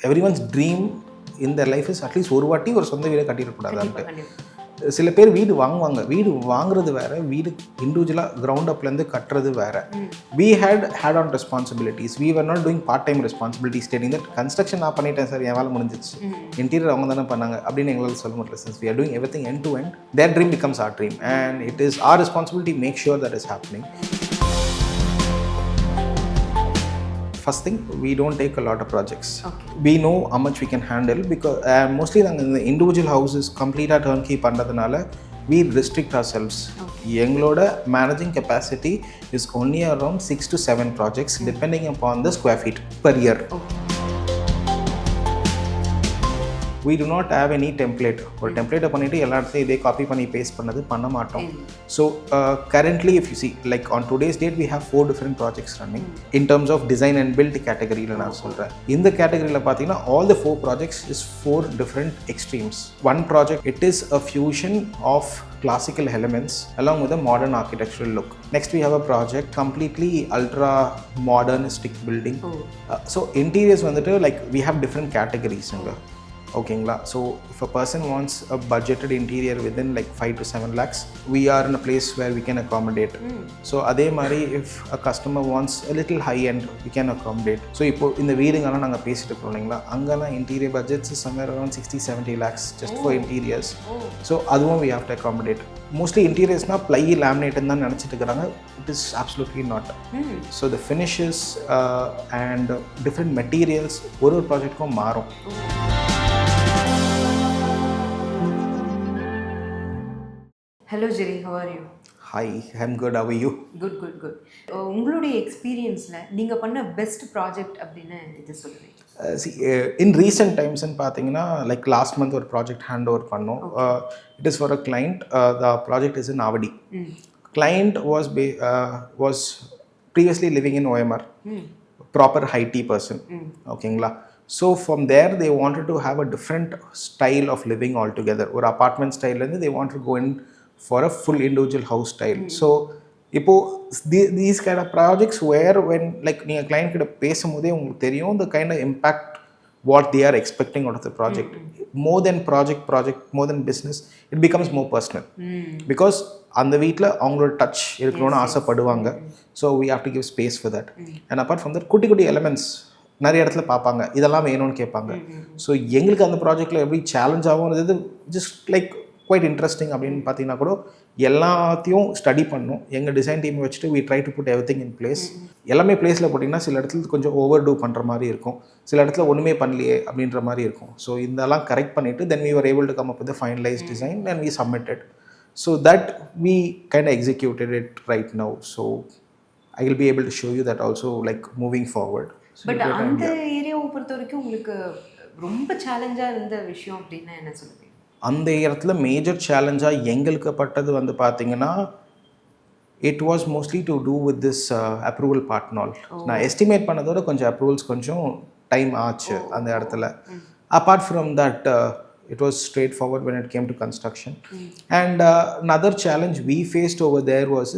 Everyone's dream in their life is at least ஒரு வாட்டி ஒரு சொந்த வீடை கட்டிடக்கூடாதான்ட்டு. சில பேர் வீடு வாங்குவாங்க, வீடு வாங்குறது வேற, வீடு இண்டிவிஜுவலாக கிரவுண்ட் அப்லேருந்து கட்டுறது வேற. we had on responsibilities, we were not doing part time responsibilities stating that construction நான் பண்ணிட்டேன் சார், என் வேலை முடிஞ்சிச்சு, இன்டீரியர் அவங்க தானே பண்ணாங்க அப்படின்னு எங்களால் சொல்ல முடியல. since we are doing everything end to end, their dream becomes our dream and it is our responsibility to make sure that is happening. First thing, we don't take a lot of projects. Okay. We know how much we can handle because mostly in the individual houses complete turnkey பண்றதுனால we restrict ourselves. எங்களோட managing capacity is only around 6 to 7 projects depending upon the square feet per year. Okay. We do not have any template. ஒரு டெம்ப்ளேட்டை பண்ணிவிட்டு எல்லா இடத்துலையும் இதே copy பண்ணி paste பண்ணது பண்ண மாட்டோம். So currently if you see, like on today's date we have 4 different projects running in terms of design and build கேட்டகரியில் நான் சொல்கிறேன். இந்த கேட்டகரியில் பார்த்தீங்கன்னா all the 4 projects is 4 different extremes. One project, it is a fusion of classical elements along with a modern architectural look. Next we have a project completely ultra modernistic building. So interiors வந்துட்டு like we have different categories இங்க. ஓகேங்களா. So if a person wants a budgeted interior within like 5 to 7 lakhs, we are in a place where we can accommodate. So அதே மாதிரி if a customer wants a little high end, we can accommodate. So இப்போது இந்த வீடுங்கெல்லாம் நாங்கள் பேசிட்டு இருக்கோம் இல்லைங்களா, அங்கெல்லாம் interior budgets somewhere around 60-70 lakhs just for interiors. So அதுவும் we have to accommodate. Mostly இன்டீரியர்ஸ்னால் ப்ளை லேமினேட்னு தான் நினச்சிட்டு இருக்கிறாங்க. It is absolutely not. So the finishes and different materials ஒரு ப்ராஜெக்ட்டுக்கும் மாறும். Hello Jerry, how are you? Hi, I'm good. How are you? Good. உங்களுடைய எக்ஸ்பீரியன்ஸில் நீங்கள் பண்ண பெஸ்ட் ப்ராஜெக்ட் அப்படின்னு இது சொல்லுவீங்க? In recent times பார்த்தீங்கன்னா லைக் லாஸ்ட் மந்த் ஒரு ப்ராஜெக்ட் ஹேண்ட் ஓவர் பண்ணோம். It is for a client. The project is in Avadi. Client was previously living in OMR, proper ஹைடி பர்சன். ஓகேங்களா. So from there they wanted to have a different style of living altogether. ஒரு apartment ஸ்டைல்லேருந்து they wanted to go in for a full individual house style. So இப்போது these kind of projects where when like நீங்கள் client கிட்ட பேசும்போதே உங்களுக்கு தெரியும் the kind of impact what they are expecting out of the project. More than project, more than business, it becomes more personal. Because அந்த வீட்டில் அவங்களோட touch இருக்கணும்னு ஆசைப்படுவாங்க. So we have to give space for that. And apart from that, குட்டி elements நிறைய இடத்துல பார்ப்பாங்க, இதெல்லாம் வேணும்னு கேட்பாங்க. ஸோ எங்களுக்கு அந்த ப்ராஜெக்டில் எப்படி சேலஞ்ச் ஆகும், இது ஜஸ்ட் லைக் குவைட் இன்ட்ரெஸ்டிங் அப்படின்னு பார்த்தீங்கன்னா கூட எல்லாத்தையும் ஸ்டடி பண்ணணும். எங்கள் டிசைன் டீம் வச்சுட்டு we try to put everything in place. எல்லாமே பிளேஸில் போட்டிங்கன்னா சில இடத்துல கொஞ்சம் ஓவர் டூ பண்ணுற மாதிரி இருக்கும், சில இடத்துல ஒன்றுமே பண்ணலையே அப்படின்ற மாதிரி இருக்கும். ஸோ இதெல்லாம் கரெக்ட் பண்ணிவிட்டு then we were able to come up with a finalized design and we submitted. So that we kind of executed it right now. So I will be able to show you that also like moving forward. But அந்த ஏரியாவை பொறுத்த வரைக்கும் உங்களுக்கு ரொம்ப சேலஞ்சாக இருந்த விஷயம் அப்படின்னா என்ன சொல்லுவீங்க? அந்த இடத்துல மேஜர் சேலஞ்சாக எங்களுக்கு பட்டது வந்து பார்த்தீங்கன்னா it was mostly to do with this approval பார்ட்னால். நான் எஸ்டிமேட் பண்ணதோட கொஞ்சம் அப்ரூவல்ஸ் கொஞ்சம் டைம் ஆச்சு அந்த இடத்துல. Apart from that it was straightforward when it came to construction. And another challenge we faced over there was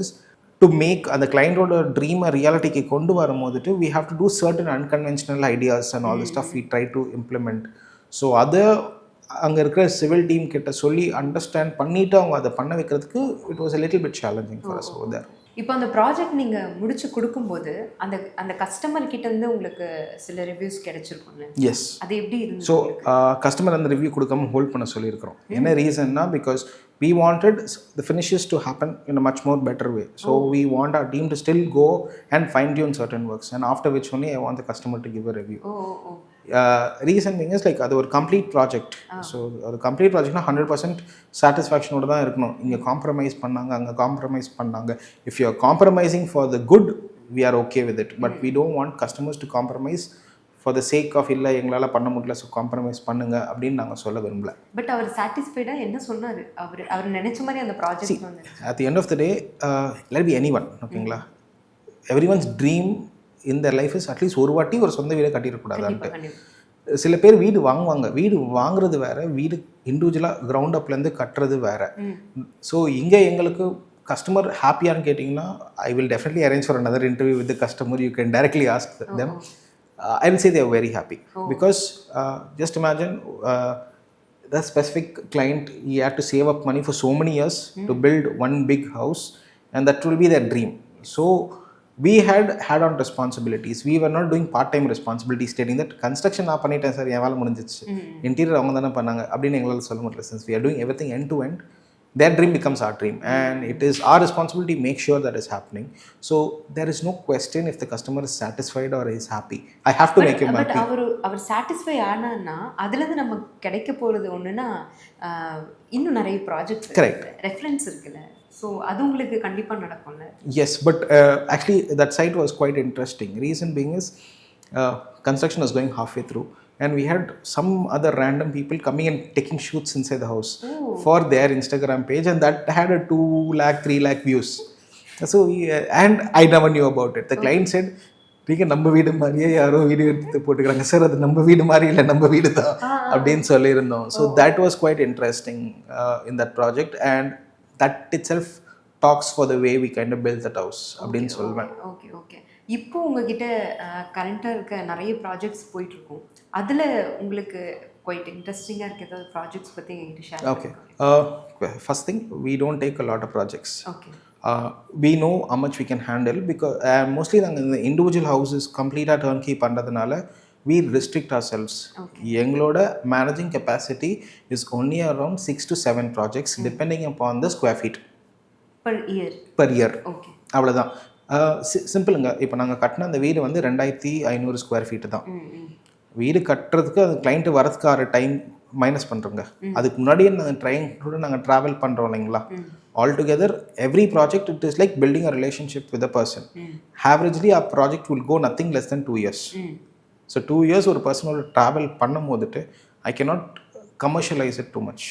to make அந்த கிளைண்டோட ட்ரீமை ரியாலிட்டிக்கு கொண்டு வரும்போதுட்டு we have to do certain unconventional ideas and all the stuff we try to implement. So அதை அங்கே இருக்கிற civil team கிட்ட சொல்லி understand பண்ணிவிட்டு அவங்க அதை பண்ண வைக்கிறதுக்கு it was a little bit challenging for us over there. இப்போ அந்த ப்ராஜெக்ட் நீங்கள் முடிச்சு கொடுக்கும்போது அந்த அந்த கஸ்டமர் கிட்டேருந்து உங்களுக்கு சில ரிவ்யூஸ் கிடைச்சிருக்கும்ல? எஸ். அது எப்படி இருந்துச்சு? ஸோ கஸ்டமர் அந்த ரிவ்யூ கொடுக்காம ஹோல்ட் பண்ண சொல்லியிருக்கிறோம். என்ன ரீசன்னா because we wanted the finishes to happen in a much more better way. So we want our team to still go and fine tune certain works, and after which only I want the customer to give a review. Reason being is like அது ஒரு complete project. So அது complete ப்ராஜெக்ட்னா 100% சாட்டிஸ்ஃபேக்ஷனோட தான் இருக்கணும். இங்கே compromise பண்ணாங்க, அங்கே compromise பண்ணாங்க. If you are compromising for the good we are okay with it, but we don't want customers to compromise for the sake of இல்லை எங்களால் பண்ண முடியல ஸோ காம்ப்ரமைஸ் பண்ணுங்க அப்படின்னு நாங்கள் சொல்ல விரும்பல. பட் அவர் சாட்டிஸ்ஃபைடாக என்ன சொன்னார்? அவர் நினைச்ச மாதிரி அந்த ப்ராஜெக்ட் வந்து at the end of the day let be anyone, ஓகேங்களா. everyone's dream in their life is at least ஒரு வாட்டி ஒரு சொந்த வீடை கட்டிடக்கூடாதான்ட்டு. சில பேர் வீடு வாங்குவாங்க, வீடு வாங்குறது வேற, வீடு இண்டிவிஜுவலாக கிரவுண்ட் அப்லேருந்து கட்டுறது வேற. ஸோ இங்கே எங்களுக்கு கஸ்டமர் ஹாப்பியான்னு கேட்டிங்கன்னா I will definitely arrange for another interview with the customer. You can directly ask them. I will say they are very happy because just imagine the specific client, he had to save up money for so many years to build one big house, and that will be their dream. So we had on responsibilities. We were not doing part-time responsibilities, stating that construction நான் பண்ணிட்டேன் sir, என் வேலை முடிஞ்சிச்சு, interior அவங்க தானே பண்ணாங்க அப்படின்னு எங்களால் சொல்ல முடியல. Since we are doing everything end to end, their dream becomes our dream, and it is our responsibility to make sure that is happening. So there is no question if the customer is satisfied or is happy. I have to make him happy. But our satisfy ஆனான்னா அதுலேருந்து நமக்கு கிடைக்க போகிறது ஒன்றுனா இன்னும் நிறைய projects reference இருக்குல்ல, so அது உங்களுக்கு கண்டிப்பாக நடக்கும்ல. Yes, but actually that site was quite interesting. Reason being is construction was going halfway through, and we had some other random people coming and taking shoots inside the house for their Instagram page, and that had a 2 lakh 3 lakh views. So and I never knew about it. The client said, நீங்கள் நம்ம வீடு மாதிரியே யாரோ video எடுத்து போட்டுக்கிறாங்க sir, அது நம்ம வீடு மாதிரி இல்லை, நம்ம வீடு தான் அப்படின்னு சொல்லியிருந்தோம். So that was quite interesting in that project, and that itself talks for the way we kind of built that house அப்படின்னு சொல்வேன். Okay okay. இப்போ உங்ககிட்ட கரண்ட்டாக இருக்க நிறைய ப்ராஜெக்ட்ஸ் போயிட்டுருக்கும், அதில் உங்களுக்கு குவைட் இன்ட்ரெஸ்டிங்காக இருக்க ஏதாவது ப்ராஜெக்ட்ஸ் பற்றி எங்கிட்ட share. Okay, first thing, we don't take a lot of projects. Okay. We know how much we can handle because mostly the individual houses completely turnkey பண்றதுனால we restrict ourselves. எங்களோட managing capacity is only around 6 to 7 projects depending upon the square feet per year. Okay. அவ்வளவுதான். சிம்பிளுங்க. இப்போ நாங்கள் கட்டின அந்த வீடு வந்து 2500 square feet தான். வீடு கட்டுறதுக்கு அது கிளைண்ட்டு வரதுக்கான டைம் மைனஸ் பண்ணுறோங்க. அதுக்கு முன்னாடியே நாங்கள் ட்ரெயினோட நாங்கள் ட்ராவல் பண்ணுறோம் இல்லைங்களா. All together every project it is like building a relationship with a person. Averagely a project will go nothing less than 2 years. So 2 years ஒரு பர்சனோட ட்ராவல் பண்ணும் போதுட்டு I cannot commercialise it too much.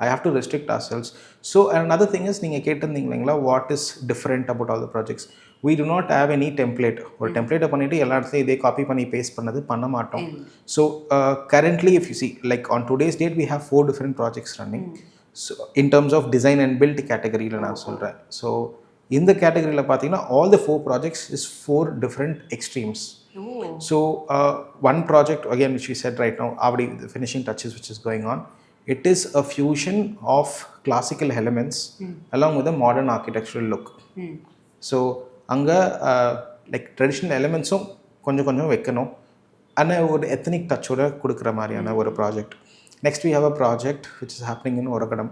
I have to restrict ourselves. So another thing is, நீங்கள் கேட்டிருந்தீங்களா what is different about all the projects. We do not have any template. ஒரு டெம்ப்ளேட்டை பண்ணிவிட்டு எல்லா இடத்துலையும் இதே காப்பி பண்ணி பேஸ்ட் பண்ண மாட்டோம். So currently if you see, like on today's date we have 4 different projects running. So in terms of design and build category நான் சொல்கிறேன். So இந்த கேட்டகரியில் பார்த்தீங்கன்னா all the 4 projects is 4 different extremes. So one project again which we said right now, already the finishing touches which is going on, it is a fusion of classical elements along with a modern architectural look. So anga like traditional elements கொஞ்சம் வைக்கணும், ஆனால் ஒரு ethnic டச்சோட கொடுக்குற மாதிரியான ஒரு project. Next we have a project which is happening in Oragadam.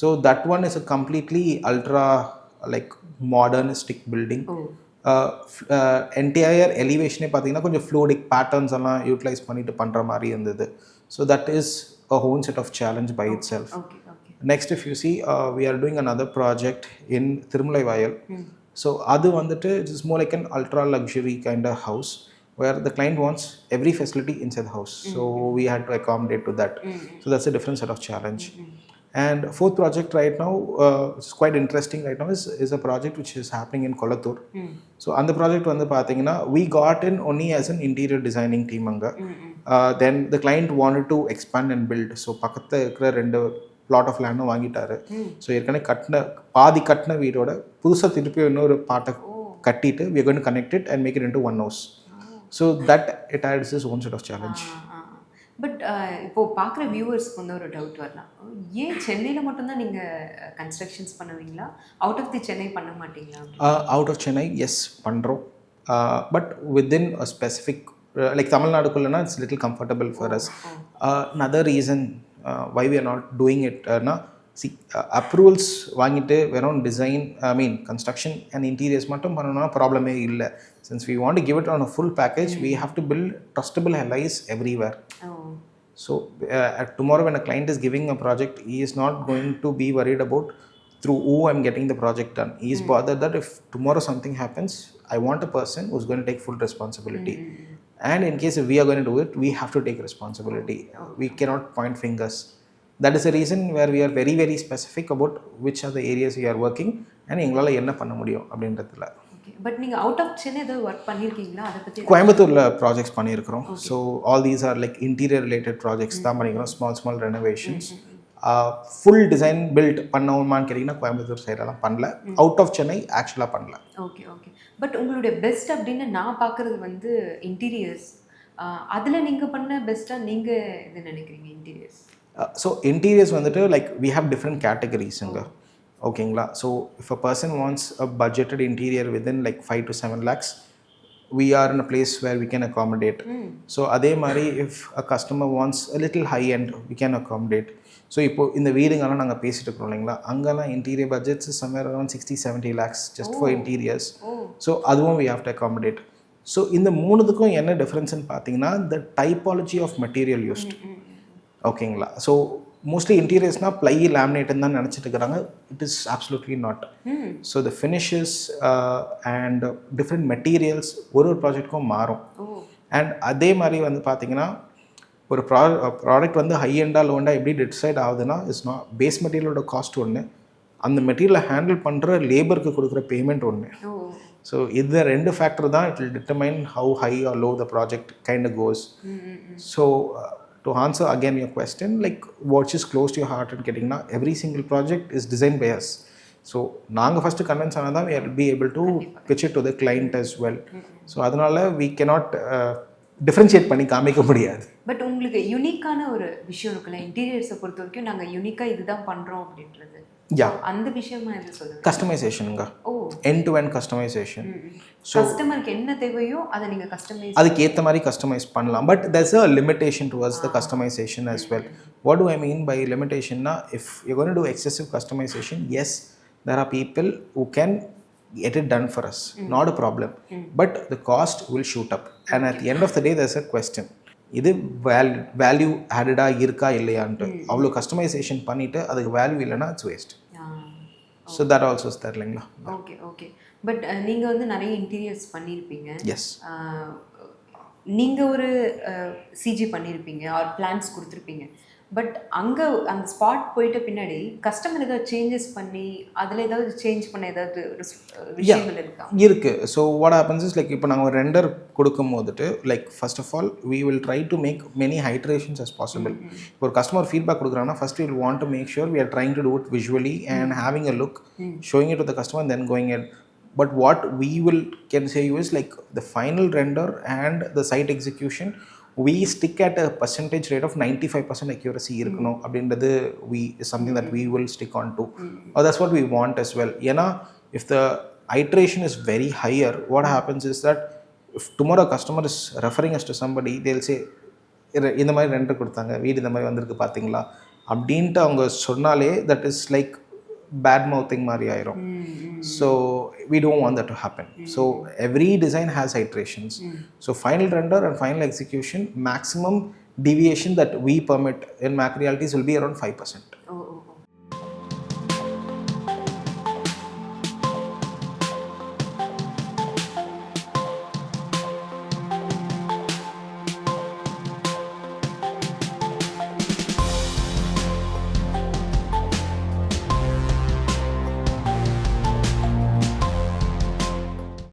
So that one is a completely ultra like modernistic building. entire elevation பார்த்தீங்கன்னா கொஞ்சம் fluidic patterns எல்லாம் யூட்டிலைஸ் பண்ணிட்டு பண்ணுற மாதிரி இருந்தது. So that is a whole set of challenge by itself. Okay. Next if you see, we are doing another project in Thirumai Vayal. So adu vanditte it is more like an ultra luxury kind of house where the client wants every facility inside the house. So we had to accommodate to that. So that's a different set of challenge. And fourth project right now, which is quite interesting right now, is a project which is happening in Kolattur. So on the project vandu pathina, we got in only as an interior designing team anga. Then the client wanted to expand and build. So பக்கத்துல இருக்கிற 2 plot of land வாங்கிட்டாரு. So ஏற்கனவே பாதி கட்டின வீடோட புதுசாக திருப்பி இன்னொரு பாட்டை கட்டிட்டு we are going to connect it and make it into one house. So that it adds its own set of challenge. But இப்போது பார்க்குற வியூவர்ஸ்க்கு வந்து ஒரு டவுட் வரலாம், ஏன் சென்னையில் மட்டும்தான் நீங்கள் கன்ஸ்ட்ரக்ஷன்ஸ் பண்ணுவீங்களா, அவுட் ஆஃப் தி சென்னை பண்ண மாட்டீங்களா? அவுட் ஆஃப் சென்னை எஸ் பண்ணுறோம், but within a specific like தமிழ்நாடுக்குள்ளனா it's little comfortable for us. Another reason why we are not doing it na see approvals வாங்கிட்டு வெறும் டிசைன் construction and interiors மட்டும் பண்ணனும்னா ப்ராப்ளமே இல்லை. Since we want to give it on a full package, we have to build trustable allies everywhere. So tomorrow when a client is giving a project, he is not going to be worried about through who I'm getting the project done. He is bothered that if tomorrow something happens, I want a person who's going to take full responsibility. And in case if we are going to do it, we have to take responsibility. We cannot point fingers. That is the reason where we are very very specific about which are the areas we are working and எங்களால் என்ன பண்ண முடியும் அப்படின்றதுல. But நீங்கள் out of Chennai ஏதாவது work பண்ணியிருக்கீங்களா? அதை பற்றி கோயம்புத்தூரில் ப்ராஜெக்ட்ஸ் பண்ணியிருக்கிறோம். So all these are like interior related projects தான் பண்ணிக்கிறோம், small renovations. Full design build பண்ணவுமான்னு கேட்டிங்கன்னா கோயம்புத்தூர் சைடெல்லாம் பண்ணல. அவுட் ஆஃப் சென்னை ஆக்சுவலாக பண்ணல. Okay okay. பட் உங்களுடைய பெஸ்ட் அப்படின்னு நான் பார்க்குறது வந்து இன்டீரியர்ஸ். அதில் நீங்கள் பண்ண பெஸ்ட்டாக நீங்கள் இது நினைக்கிறீங்க இன்டீரியர்ஸ்? ஸோ இன்டீரியர்ஸ் வந்துட்டு லைக் வி ஹேவ் டிஃப்ரெண்ட் கேட்டகரிஸுங்க. ஓகேங்களா? So if a person wants a budgeted interior within like 5 to 7 lakhs, we are in a place where we can accommodate. So அதே மாதிரி if a customer wants a little high end, we can accommodate. So இப்போ இந்த வீடுங்கெல்லாம் நாங்கள் பேசிட்டு இருக்கிறோம் இல்லைங்களா, அங்கெல்லாம் interior budgets somewhere around 60-70 lakhs just for interiors. So அதுவும் we have to accommodate. So இந்த மூணுத்துக்கும் என்ன டிஃப்ரென்ஸ்னு பார்த்தீங்கன்னா the typology of material used. ஓகேங்களா? ஸோ மோஸ்ட்லி இன்டீரியர்ஸ்னால் ப்ளை லேமினேட்னு தான் நினச்சிட்டு இருக்கிறாங்க. It is absolutely not. So the finishes and different materials ஒரு ப்ராஜெக்ட்க்கும் மாறும். அண்ட் அதே மாதிரி வந்து பார்த்தீங்கன்னா ஒரு ப்ராடக்ட் வந்து ஹை எண்டாக லோ எண்டாக எப்படி டிசைட் ஆகுதுன்னா, இட்ஸ் நாட் பேஸ் மெட்டீரியலோட காஸ்ட் ஒன்று, அந்த மெட்டீரியலை ஹேண்டில் பண்ணுற லேபருக்கு கொடுக்குற பேமெண்ட் ஒன்று. ஸோ இந்த 2 ஃபேக்டர் தான் it will determine how high or low the project kind of goes. So to answer again your question, like what is close to your heart and getting now, every single project is designed by us. So naanga first convince another we will be able to pitch it to the client as well. So adanal we cannot differentiate பண்ணி காமிக்க முடியாது. But உங்களுக்கு யூனிக்கான ஒரு விஷயம் இருக்குல்ல இன்டீரியர்ஸை பொறுத்த வரைக்கும் நாங்கள் யூனிக்காக இதுதான் பண்ணுறோம் அப்படின்றது. அந்த விஷயமா எது சொல்லுங்க? கஸ்டமைசேஷனுங்க. End to end customisation. So கஸ்டமருக்கு என்ன தேவையோ அதை நீங்கள் கஸ்டமைஸ் அதுக்கு ஏற்ற மாதிரி கஸ்டமைஸ் பண்ணலாம். But there's a limitation towards the customization as well. What do I mean by limitation? Na, if you're going to do excessive customization, yes, there are people who can get it done for us, not a problem. But the cost will shoot up. And at the end of the day, there's a question. இது value ஆடடாக இருக்கா இல்லையான்ட்டு. அவ்வளோ customisation பண்ணிவிட்டு அதுக்கு value இல்லைன்னா it's waste. So that also is that இல்லைங்களா? Okay okay. But நீங்கள் வந்து நிறைய இன்டீரியர்ஸ் பண்ணியிருப்பீங்க. எஸ். நீங்கள் ஒரு சிஜி பண்ணியிருப்பீங்க ஆர் பிளான்ஸ் கொடுத்துருப்பீங்க. பட் அங்கே அந்த ஸ்பாட் போயிட்ட பின்னாடி கஸ்டமர் ஏதாவது சேஞ்சஸ் பண்ணி அதில் ஏதாவது சேஞ்ச் பண்ண ஏதாவது விஷயங்கள் இருக்கா? இருக்குது. So what happens is like இப்போ நாங்கள் ஒரு ரெண்டர் கொடுக்கும் போதுட்டு like first of all we will try to make many iterations as possible. இப்போ ஒரு கஸ்டமர் ஃபீட்பேக் கொடுக்குறாங்கன்னா first will want to make sure we are trying to do it visually and having a look, showing it to the customer then going it. But what we will can say you is like the final render and the site execution, we stick at a percentage rate of 95% accuracy irukano அப்படின்றது we is something that we will stick on to. Or that's what we want as well. ஏன்னா if the iteration is very higher, what happens is that if tomorrow a customer is referring us to somebody, they'll say இந்த மாதிரி render கொடுத்தாங்க, வீடு இந்த மாதிரி வந்திருக்கு பார்த்தீங்களா அப்படின்ட்டு அவங்க சொன்னாலே that is like bad mouthing மாதிரி ஆயிரும். So we don't want that to happen. So every design has iterations. So final render and final execution, maximum deviation that we permit in Macrealities will be around 5%.